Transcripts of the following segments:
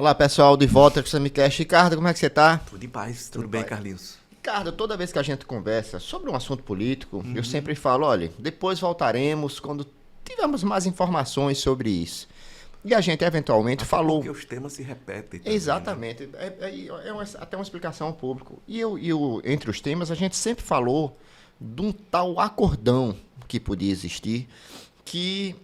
Olá, pessoal, de volta com o Samicast. Ricardo, como é que você tá? Tudo em paz, tudo bem, Carlinhos? Ricardo, toda vez que a gente conversa sobre um assunto político, eu sempre falo, olha, depois voltaremos quando tivermos mais informações sobre isso. E a gente eventualmente falou... Porque os temas se repetem também, Exatamente. Até uma explicação ao público. Entre os temas, a gente sempre falou de um tal acordão que podia existir, que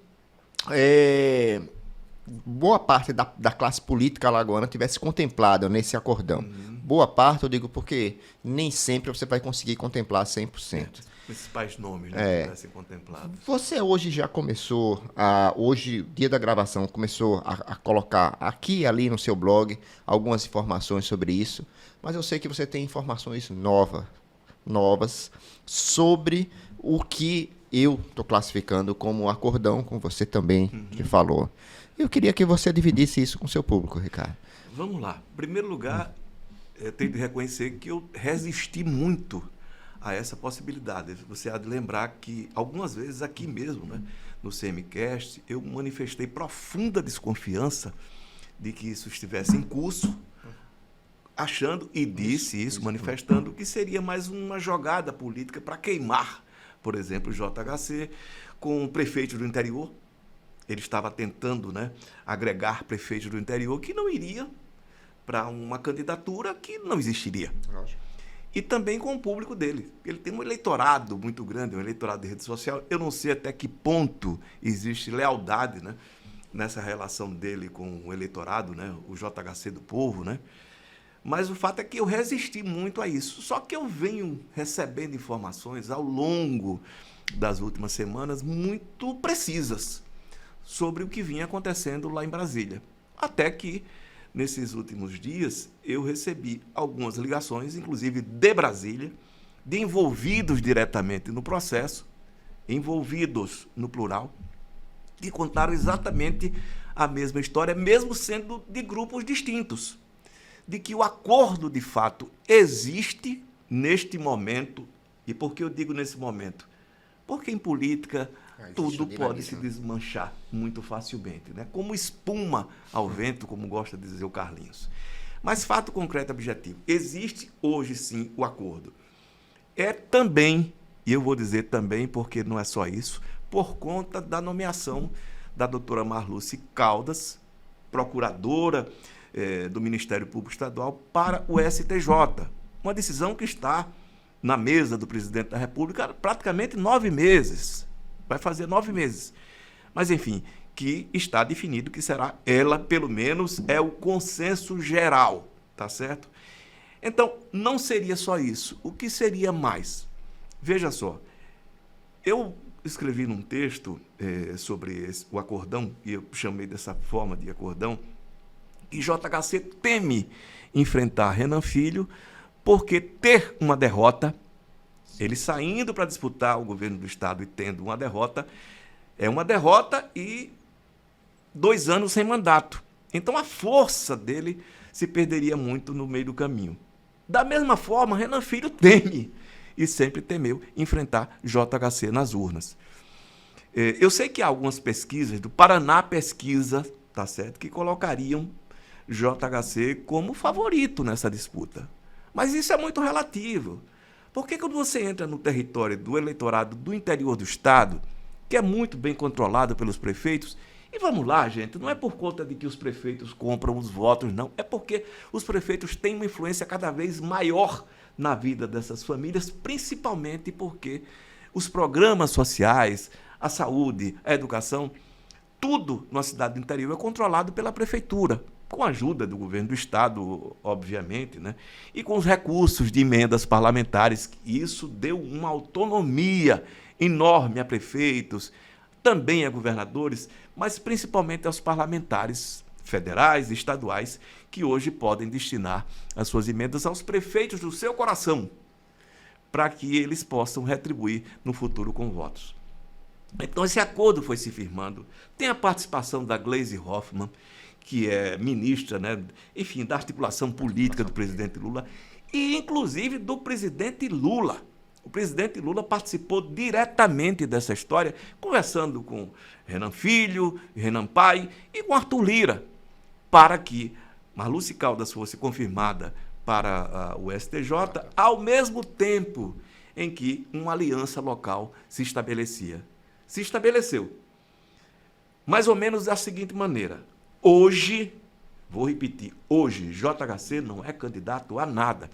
boa parte da classe política alagoana tivesse contemplado nesse acordão. Boa parte, eu digo, porque nem sempre você vai conseguir contemplar 100%. Os principais nomes, né, que tivessem contemplado. Você hoje já começou, hoje, dia da gravação, começou a colocar aqui e ali no seu blog algumas informações sobre isso, mas eu sei que você tem informações novas sobre o que eu estou classificando como acordão, como você também que falou. Eu queria que você dividisse isso com o seu público, Ricardo. Vamos lá. Em primeiro lugar, eu tenho de reconhecer que eu resisti muito a essa possibilidade. Você há de lembrar que algumas vezes aqui mesmo, né, no CMCast, eu manifestei profunda desconfiança de que isso estivesse em curso, achando, e disse isso, manifestando, que seria mais uma jogada política para queimar, por exemplo, o JHC com prefeitos do interior. Ele estava tentando, né, agregar prefeitos do interior que não iria para uma candidatura que não existiria. Lógico. E também com o público dele. Ele tem um eleitorado muito grande, um eleitorado de rede social. Eu não sei até que ponto existe lealdade, né, nessa relação dele com o eleitorado, né, o JHC do povo, né? Mas o fato é que eu resisti muito a isso. Só que eu venho recebendo informações ao longo das últimas semanas muito precisas sobre o que vinha acontecendo lá em Brasília. Até que, nesses últimos dias, eu recebi algumas ligações, inclusive de Brasília, de envolvidos diretamente no processo, envolvidos no plural, que contaram exatamente a mesma história, mesmo sendo de grupos distintos, de que o acordo, de fato, existe neste momento. E por que eu digo nesse momento? Porque em política tudo pode se desmanchar muito facilmente, né? Como espuma ao vento, como gosta de dizer o Carlinhos. Mas fato concreto e objetivo, existe hoje sim o acordo. É também, e eu vou dizer também porque não é só isso, por conta da nomeação da doutora Marluce Caldas, procuradora do Ministério Público Estadual, para o STJ. Uma decisão que está na mesa do presidente da República há praticamente 9 meses. Vai fazer 9 meses. Mas, enfim, que está definido que será ela, pelo menos, é o consenso geral, tá certo? Então, não seria só isso. O que seria mais? Veja só, eu escrevi num texto sobre o acordão, e eu chamei dessa forma de acordão, que JHC teme enfrentar Renan Filho, porque ter uma derrota, ele saindo para disputar o governo do Estado e tendo uma derrota, é uma derrota e 2 anos sem mandato. Então a força dele se perderia muito no meio do caminho. Da mesma forma, Renan Filho teme, e sempre temeu, enfrentar JHC nas urnas. Eu sei que há algumas pesquisas, do Paraná Pesquisa, tá certo, que colocariam JHC como favorito nessa disputa. Mas isso é muito relativo. Porque quando você entra no território do eleitorado do interior do Estado, que é muito bem controlado pelos prefeitos, e vamos lá, gente, não é por conta de que os prefeitos compram os votos, não. É porque os prefeitos têm uma influência cada vez maior na vida dessas famílias, principalmente porque os programas sociais, a saúde, a educação, tudo na cidade do interior é controlado pela prefeitura, com a ajuda do governo do Estado, obviamente, né? E com os recursos de emendas parlamentares. Isso deu uma autonomia enorme a prefeitos, também a governadores, mas principalmente aos parlamentares federais e estaduais, que hoje podem destinar as suas emendas aos prefeitos do seu coração, para que eles possam retribuir no futuro com votos. Então, esse acordo foi se firmando. Tem a participação da Gleisi Hoffmann, que é ministra, né, enfim, da articulação política do presidente Lula, e inclusive do presidente Lula. O presidente Lula participou diretamente dessa história, conversando com Renan Filho, Renan Pai e com Arthur Lira, para que Marluce Caldas fosse confirmada para o STJ, ao mesmo tempo em que uma aliança local se estabelecia. Se estabeleceu. Mais ou menos da seguinte maneira. Hoje, vou repetir, hoje JHC não é candidato a nada.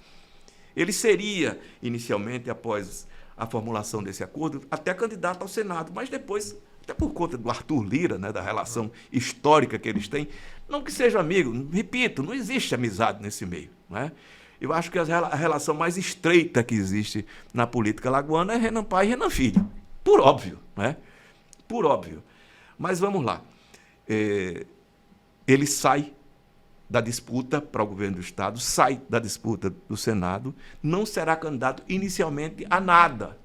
Ele seria, inicialmente, após a formulação desse acordo, até candidato ao Senado, mas depois, até por conta do Arthur Lira, né, da relação histórica que eles têm, não que seja amigo, repito, não existe amizade nesse meio, né? Eu acho que a relação mais estreita que existe na política alagoana é Renan pai e Renan filho, por óbvio, né? Por óbvio. Mas vamos lá. Ele sai da disputa para o governo do Estado, sai da disputa do Senado, não será candidato inicialmente a nada.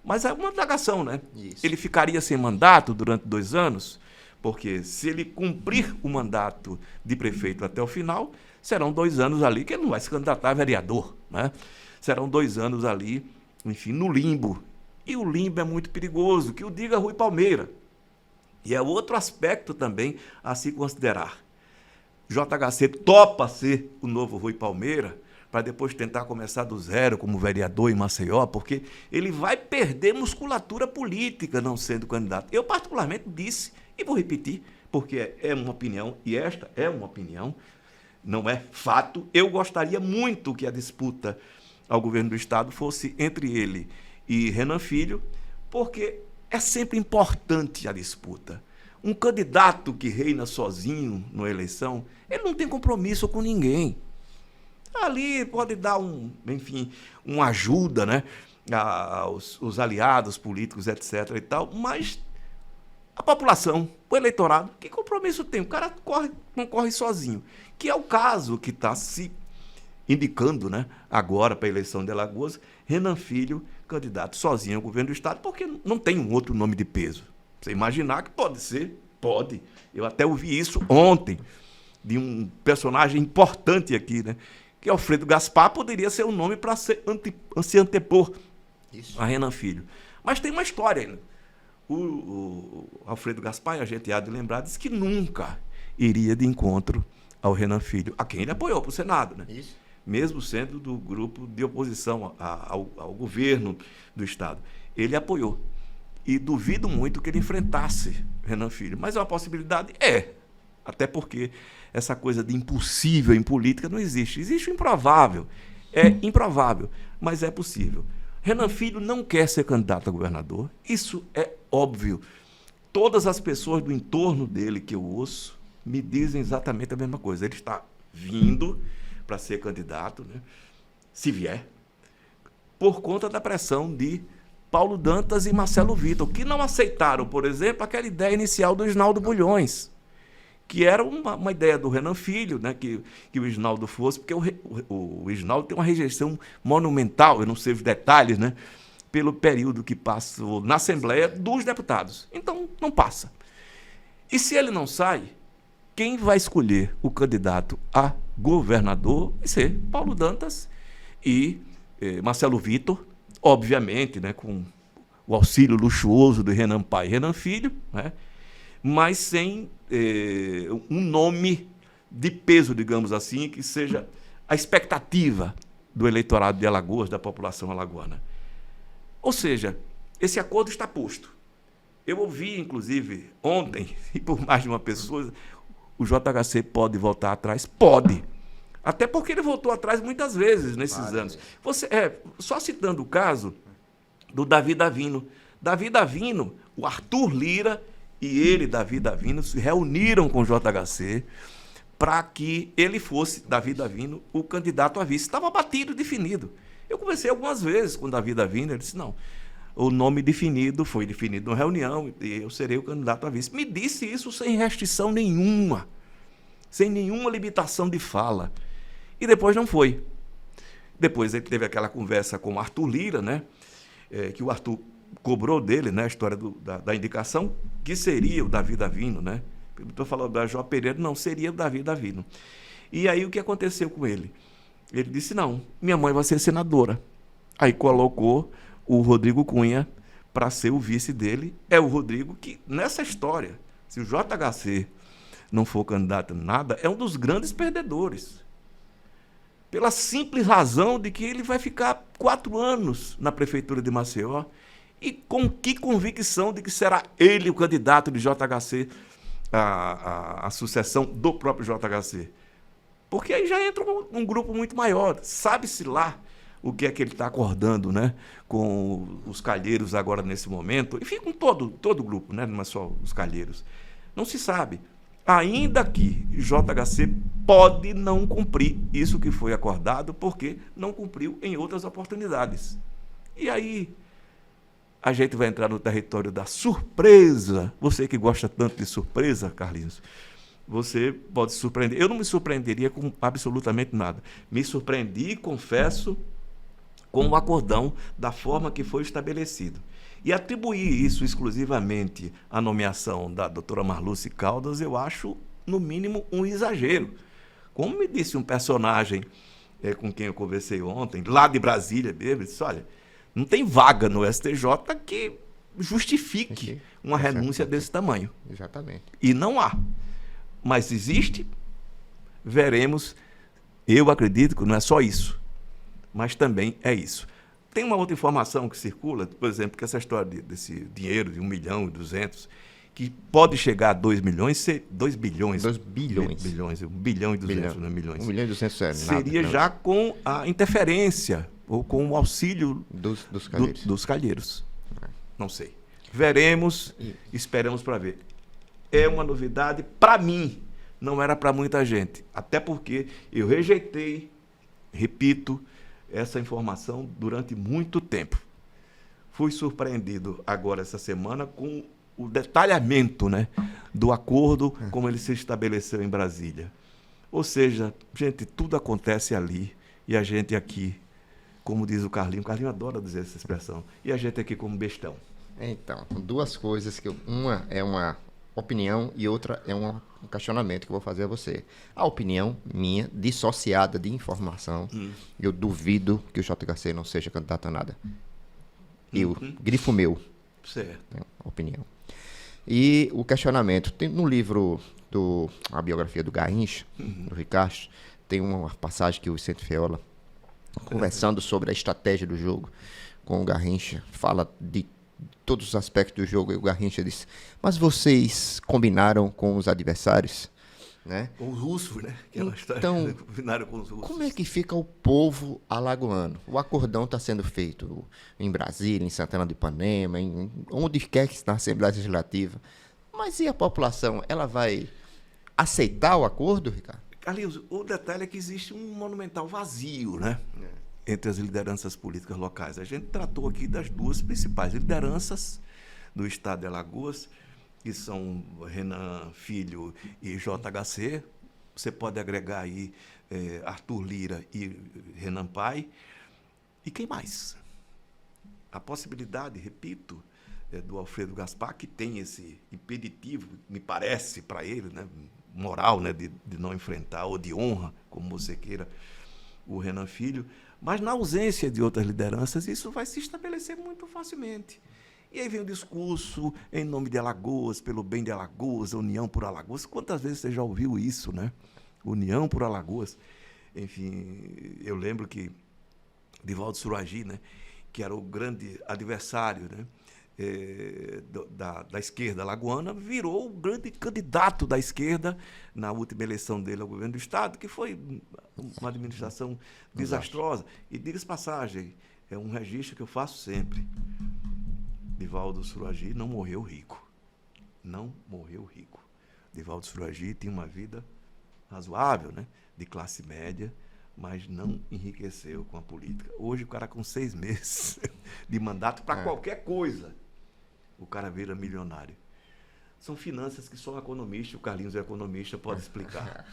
Mas é uma indagação, né? Isso. Ele ficaria sem mandato durante 2 anos, porque se ele cumprir o mandato de prefeito até o final, serão 2 anos ali que ele não vai se candidatar a vereador, né? Serão 2 anos ali, enfim, no limbo. E o limbo é muito perigoso, que o diga Rui Palmeira. E é outro aspecto também a se considerar. JHC topa ser o novo Rui Palmeira para depois tentar começar do zero como vereador em Maceió, porque ele vai perder musculatura política não sendo candidato. Eu particularmente disse, e vou repetir, porque é uma opinião, e esta é uma opinião, não é fato. Eu gostaria muito que a disputa ao governo do Estado fosse entre ele e Renan Filho, porque é sempre importante a disputa. Um candidato que reina sozinho na eleição, ele não tem compromisso com ninguém. Ali pode dar uma ajuda, né, aos aliados políticos, etc. e tal, mas a população, o eleitorado, que compromisso tem? O cara não corre sozinho, que é o caso que está se indicando, né, agora para a eleição de Alagoas, Renan Filho, candidato sozinho ao governo do Estado, porque não tem um outro nome de peso. Você imaginar que pode ser? Pode. Eu até ouvi isso ontem, de um personagem importante aqui, né, que Alfredo Gaspar poderia ser um nome para se antepor a Renan Filho. Mas tem uma história ainda. O Alfredo Gaspar, a gente há de lembrar, disse que nunca iria de encontro ao Renan Filho, a quem ele apoiou para o Senado, né? Isso. Mesmo sendo do grupo de oposição ao governo do Estado. Ele apoiou. E duvido muito que ele enfrentasse Renan Filho. Mas é uma possibilidade? É. Até porque essa coisa de impossível em política não existe. Existe o improvável. É improvável, mas é possível. Renan Filho não quer ser candidato a governador. Isso é óbvio. Todas as pessoas do entorno dele que eu ouço me dizem exatamente a mesma coisa. Ele está vindo para ser candidato, né, se vier, por conta da pressão de Paulo Dantas e Marcelo Vitor, que não aceitaram, por exemplo, aquela ideia inicial do Isnaldo Bulhões, que era uma ideia do Renan Filho, né, que o Isnaldo fosse, porque o Isnaldo tem uma rejeição monumental, eu não sei os detalhes, né, pelo período que passou na Assembleia dos deputados. Então, não passa. E se ele não sai, quem vai escolher o candidato a governador vai ser Paulo Dantas e Marcelo Vitor, obviamente, né, com o auxílio luxuoso do Renan pai e Renan filho, né, mas sem um nome de peso, digamos assim, que seja a expectativa do eleitorado de Alagoas, da população alagoana. Ou seja, esse acordo está posto. Eu ouvi, inclusive, ontem, e por mais de uma pessoa, o JHC pode voltar atrás? Pode. Até porque ele voltou atrás muitas vezes nesses anos. Só citando o caso do Davi Davino. Davi Davino, o Arthur Lira e ele, Davi Davino, se reuniram com o JHC para que ele fosse, Davi Davino, o candidato a vice. Estava batido, definido. Eu conversei algumas vezes com o Davi Davino, ele disse, não, o nome definido foi definido na reunião e eu serei o candidato a vice. Me disse isso sem restrição nenhuma, sem nenhuma limitação de fala. E depois não foi. Depois ele teve aquela conversa com o Arthur Lira, né? Que o Arthur cobrou dele, né? A história da indicação, que seria o Davi Davino, né? Estou falando da João Pereira, não, seria o Davi Davino. E aí o que aconteceu com ele? Ele disse, não, minha mãe vai ser senadora. Aí colocou o Rodrigo Cunha para ser o vice dele. É o Rodrigo que, nessa história, se o JHC não for candidato a nada, é um dos grandes perdedores. Pela simples razão de que ele vai ficar 4 anos na prefeitura de Maceió. E com que convicção de que será ele o candidato de JHC à sucessão do próprio JHC? Porque aí já entra um grupo muito maior. Sabe-se lá o que é que ele está acordando, né, com os calheiros agora nesse momento. Enfim, com todo o grupo, né, não é só os calheiros. Não se sabe. Ainda que JHC pode não cumprir isso que foi acordado, porque não cumpriu em outras oportunidades. E aí a gente vai entrar no território da surpresa. Você que gosta tanto de surpresa, Carlinhos, você pode se surpreender. Eu não me surpreenderia com absolutamente nada. Me surpreendi, confesso, com o acordão da forma que foi estabelecido. E atribuir isso exclusivamente à nomeação da doutora Marluce Caldas, eu acho, no mínimo, um exagero. Como me disse um personagem com quem eu conversei ontem, lá de Brasília mesmo, disse, olha, não tem vaga no STJ que justifique uma renúncia desse tamanho. Exatamente. E não há. Mas existe, veremos. Eu acredito que não é só isso, mas também é isso. Tem uma outra informação que circula, por exemplo, que essa história desse dinheiro de 1.200.000, que pode chegar a 2 milhões, 2 bilhões. 2 bilhões. 1 bilhão e 200, não é milhões. 1 milhão e 200 é nada. Seria já com a interferência ou com o auxílio dos calheiros. Não sei. Veremos, esperamos para ver. É uma novidade para mim, não era para muita gente. Até porque eu rejeitei, repito, essa informação durante muito tempo. Fui surpreendido agora essa semana com o detalhamento, né, do acordo como ele se estabeleceu em Brasília. Ou seja, gente, tudo acontece ali e a gente aqui, como diz o Carlinho adora dizer essa expressão, e a gente aqui como bestão. Então, duas coisas que uma é uma opinião e outra é um questionamento que eu vou fazer a você. A opinião minha, dissociada de informação, eu duvido que o JHC não seja candidato a nada. Eu, grifo meu. Certo. Opinião. E o questionamento, tem no livro, a biografia do Garrincha, do Ricardo, tem uma passagem que o Vicente Feola, conversando sobre a estratégia do jogo com o Garrincha, fala de todos os aspectos do jogo, e o Garrincha disse, mas vocês combinaram com os adversários? Né? Com os russos, né? Então, combinaram com os russos. Como é que fica o povo alagoano? O acordão está sendo feito em Brasília, em Santana do Ipanema, onde quer que está na Assembleia Legislativa. Mas e a população? Ela vai aceitar o acordo, Ricardo? Carlinhos, o detalhe é que existe um monumental vazio, né? Entre as lideranças políticas locais. A gente tratou aqui das duas principais lideranças do estado de Alagoas, que são Renan Filho e JHC. Você pode agregar aí Arthur Lira e Renan Pai. E quem mais? A possibilidade, repito, do Alfredo Gaspar, que tem esse impeditivo, me parece, para ele, né, moral, né, de não enfrentar, ou de honra, como você queira, o Renan Filho. Mas, na ausência de outras lideranças, isso vai se estabelecer muito facilmente. E aí vem o discurso em nome de Alagoas, pelo bem de Alagoas, União por Alagoas. Quantas vezes você já ouviu isso, né? União por Alagoas. Enfim, eu lembro que Divaldo Suragi, né, que era o grande adversário, né, da esquerda alagoana, virou o grande candidato da esquerda na última eleição dele ao governo do Estado, que foi uma administração desastrosa. E diga-se passagem, é um registro que eu faço sempre. Divaldo Suragi não morreu rico. Não morreu rico. Divaldo Suragi tinha uma vida razoável, né, de classe média, mas não enriqueceu com a política. Hoje o cara com 6 meses de mandato para qualquer coisa, o cara vira milionário. São finanças que só um economista, o Carlinhos é economista, pode explicar.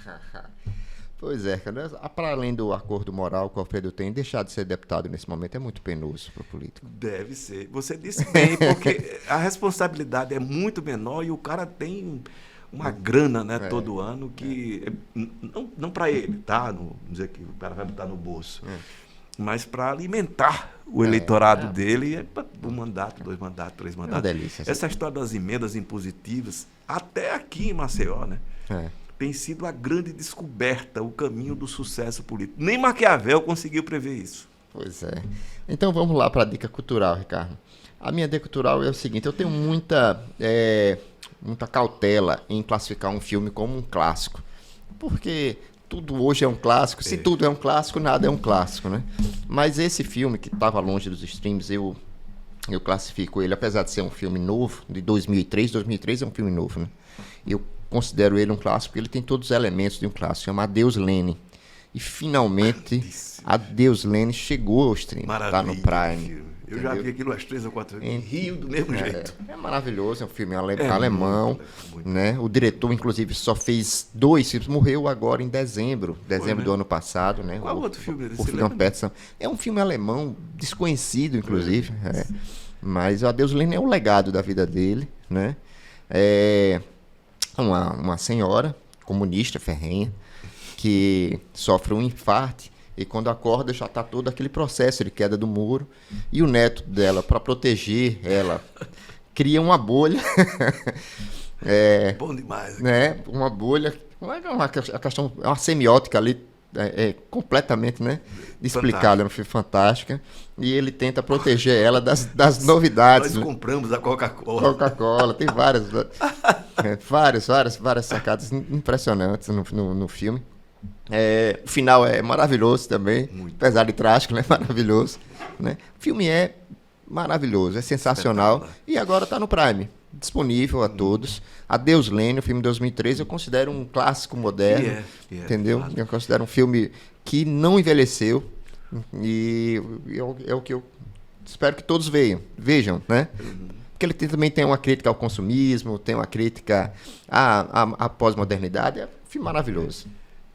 Pois é, cara, para além do acordo moral que o Alfredo tem, deixar de ser deputado nesse momento é muito penoso para o político. Deve ser. Você disse bem, porque a responsabilidade é muito menor e o cara tem uma grana, né, todo ano, que não para ele, tá? Não dizer que o cara vai botar no bolso. mas para alimentar o eleitorado dele, um mandato, 2 mandatos, 3 mandatos. É uma delícia. Essa história das emendas impositivas, até aqui em Maceió, né? Tem sido a grande descoberta, o caminho do sucesso político. Nem Maquiavel conseguiu prever isso. Pois é. Então vamos lá para a dica cultural, Ricardo. A minha dica cultural é o seguinte: eu tenho muita cautela em classificar um filme como um clássico. Porque tudo hoje é um clássico. Se tudo é um clássico, nada é um clássico, né? Mas esse filme, que estava longe dos streams, eu classifico ele, apesar de ser um filme novo, de 2003. 2003 é um filme novo, né? Eu considero ele um clássico porque ele tem todos os elementos de um clássico. Chama Adeus Lenin. E finalmente, Adeus Lenin chegou ao stream. Está no Prime. Eu já vi aquilo umas 3 ou 4 vezes. Em Rio, do mesmo jeito. É maravilhoso, é um filme alemão. Muito. Né? O diretor, inclusive, só fez 2 filmes. Morreu agora em dezembro do ano passado. Né? Qual outro filme desse? O William Peterson. É um filme alemão, desconhecido, inclusive. Mas o Adeus Lenin é o legado da vida dele. Né? É uma senhora comunista ferrenha que sofre um infarto e quando acorda já está todo aquele processo de queda do muro, e o neto dela, para proteger ela, cria uma bolha. Bom demais. Né? Uma bolha, uma semiótica ali, completamente, né, explicada no filme, fantástica, e ele tenta proteger ela das novidades. Nós compramos a Coca-Cola. Coca-Cola, tem várias sacadas impressionantes no filme. O final é maravilhoso também, apesar de trágico, né? Maravilhoso, né? O filme é maravilhoso, é sensacional, e agora está no Prime, disponível a todos. Adeus Lenin, o filme de 2003, eu considero um clássico moderno, entendeu? Claro. Eu considero um filme que não envelheceu, e é o que eu espero que todos vejam, né? Porque ele também tem uma crítica ao consumismo, tem uma crítica à pós-modernidade, é um filme maravilhoso.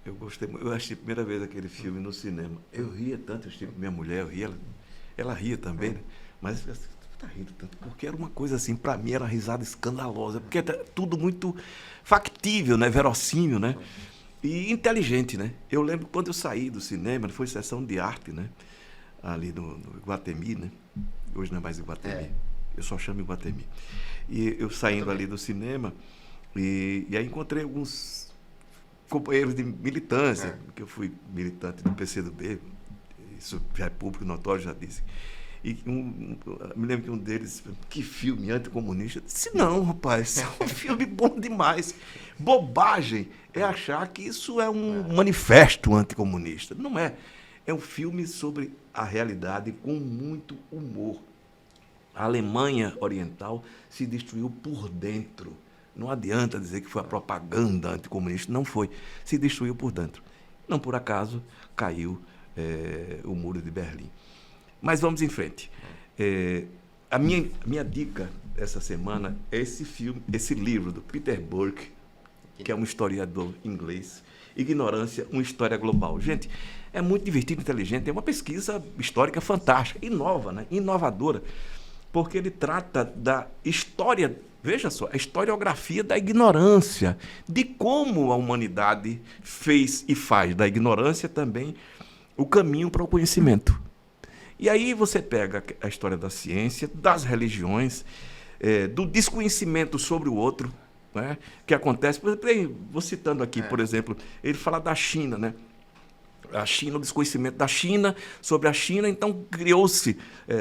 Eu gostei muito. Eu assisti a primeira vez aquele filme no cinema. Eu ria tanto, eu assisti com minha mulher, eu ria, ela ria também, né? Mas tá rindo tanto, porque era uma coisa assim, para mim era risada escandalosa, porque é tudo muito factível, né? Verossímil, né? E inteligente, né? Eu lembro quando eu saí do cinema, foi sessão de arte, né? Ali no Iguatemi, né? Hoje não é mais Iguatemi, eu só chamo Iguatemi. E eu saindo ali do cinema, e aí encontrei alguns companheiros de militância, que eu fui militante do PCdoB, isso já é público notório, já disse. E me lembro que um deles, que filme anticomunista? Eu disse, não, rapaz, é um filme bom demais. Bobagem é achar que isso é um manifesto anticomunista. Não é. É um filme sobre a realidade com muito humor. A Alemanha Oriental se destruiu por dentro. Não adianta dizer que foi a propaganda anticomunista, não foi. Se destruiu por dentro. Não por acaso caiu o Muro de Berlim. Mas vamos em frente. A minha dica essa semana é esse livro do Peter Burke, que é um historiador inglês, Ignorância, uma História Global. Gente, é muito divertido, inteligente, é uma pesquisa histórica fantástica, né? Inovadora, porque ele trata da história. Veja só, a historiografia da ignorância, de como a humanidade fez e faz da ignorância também o caminho para o conhecimento. E aí você pega a história da ciência, das religiões, do desconhecimento sobre o outro, né, que acontece. Por exemplo, vou citando aqui, por exemplo, ele fala da China, né? A China, o desconhecimento da China, sobre a China, então criou-se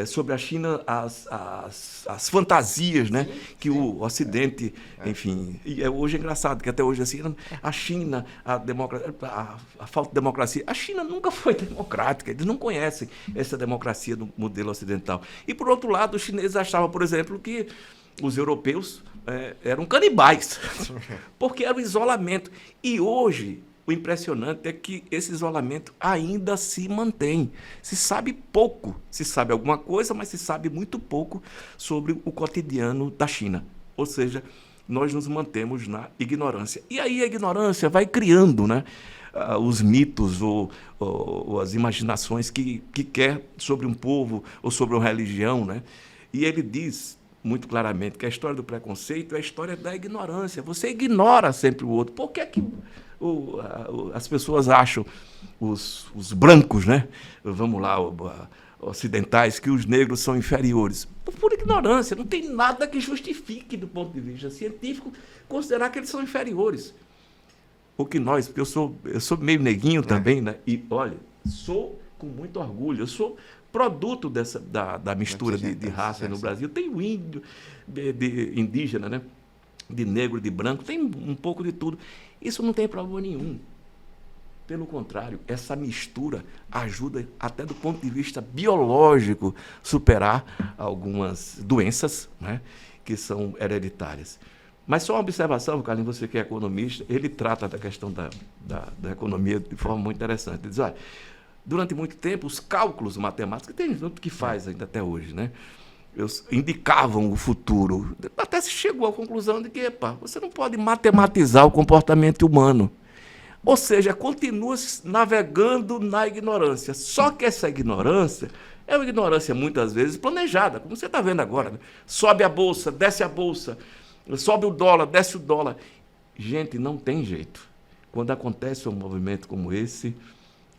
sobre a China as fantasias, né? Que o Ocidente, enfim, e hoje é engraçado, que até hoje assim, a China, a falta de democracia, a China nunca foi democrática, eles não conhecem essa democracia do modelo ocidental. E por outro lado, os chineses achavam, por exemplo, que os europeus eram canibais, porque era o isolamento. E hoje o impressionante é que esse isolamento ainda se mantém. Se sabe pouco, se sabe alguma coisa, mas se sabe muito pouco sobre o cotidiano da China. Ou seja, nós nos mantemos na ignorância. E aí a ignorância vai criando, né, os mitos ou as imaginações que quer sobre um povo ou sobre uma religião, né? E ele diz muito claramente que a história do preconceito é a história da ignorância. Você ignora sempre o outro. Por que é que as pessoas acham, os brancos, né? Vamos lá, ocidentais, que os negros são inferiores? Por ignorância. Não tem nada que justifique, do ponto de vista científico, considerar que eles são inferiores. O que nós, porque eu sou meio neguinho também, né? E, olha, sou com muito orgulho. Eu sou produto da mistura de raça no Brasil. Tem o índio, de indígena, né? De negro, de branco, tem um pouco de tudo. Isso não tem problema nenhum. Pelo contrário, essa mistura ajuda, até do ponto de vista biológico, superar algumas doenças, né? Que são hereditárias. Mas só uma observação, Carlinhos, você que é economista, ele trata da questão da economia de forma muito interessante. Ele diz, olha, durante muito tempo, os cálculos matemáticos, tem tanto que faz ainda até hoje, né? Indicavam o futuro. Até se chegou à conclusão de que, você não pode matematizar o comportamento humano. Ou seja, continua navegando na ignorância. Só que essa ignorância é uma ignorância, muitas vezes, planejada, como você está vendo agora. Né? Sobe a bolsa, desce a bolsa, sobe o dólar, desce o dólar. Gente, não tem jeito. Quando acontece um movimento como esse,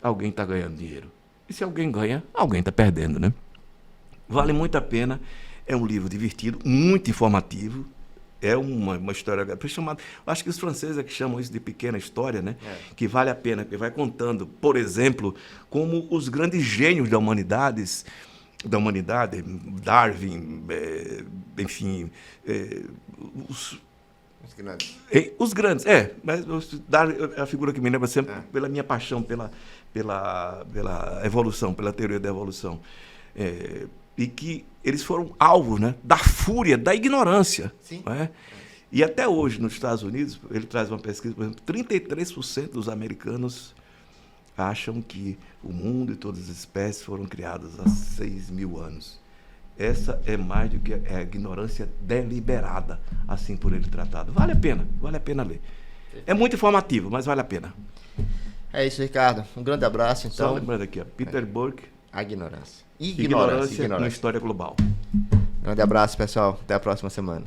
alguém está ganhando dinheiro. E se alguém ganha, alguém está perdendo, né? Vale muito a pena. É um livro divertido, muito informativo. É uma história chamada. Acho que os franceses é que chamam isso de pequena história, né? Que vale a pena, que vai contando, por exemplo, como os grandes gênios da humanidade, Darwin, enfim, os grandes, mas Darwin é a figura que me lembra sempre pela minha paixão pela evolução, pela teoria da evolução. E que eles foram alvos, né, da fúria, da ignorância. Sim. Né? E até hoje, nos Estados Unidos, ele traz uma pesquisa, por exemplo, 33% dos americanos acham que o mundo e todas as espécies foram criadas há 6.000 anos. Essa é mais do que a ignorância deliberada, assim por ele tratado. Vale a pena ler. É muito informativo, mas vale a pena. É isso, Ricardo. Um grande abraço, então. Só lembrando aqui, Peter Burke. A ignorância. Ignorância na história global. Grande abraço, pessoal. Até a próxima semana.